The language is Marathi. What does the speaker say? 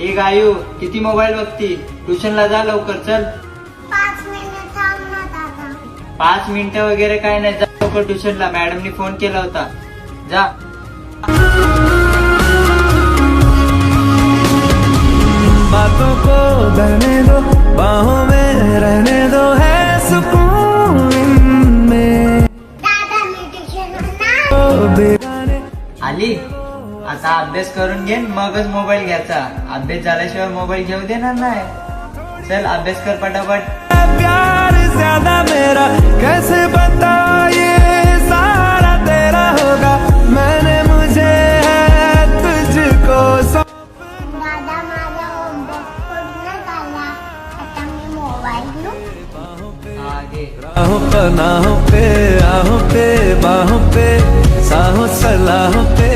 ए गायू, किती मोबाईल बघती? ट्युशनला जा लवकर, चल. 5 मिनिट थांब ना दादा. 5 मिनिटं वगैरे काय नाही, जा लवकर ट्युशनला. मॅडमनी फोन केला होता, जा. बातों को बहने दो, बाहों में रहने दो, है सुकून इनमें. दादा मी ट्युशनला आली, आता अभ्यास करून घे मगच मोबाईल घ्यायचा. अभ्यास झाल्याशिवाय मोबाईल घेऊ देणार नाही. चल अभ्यास कर पटापट. प्यार ज्यादा मेरा कैसे बताए, सारा तेरा होगा, मैंने मुझे है तुझको दादा माझा होमवर्क पूर्ण झाला. आता मी मोबाईल घेऊ. आगे राहों पनाहों पे, आहों पे, बाहों पे, साहों सलाहों पे.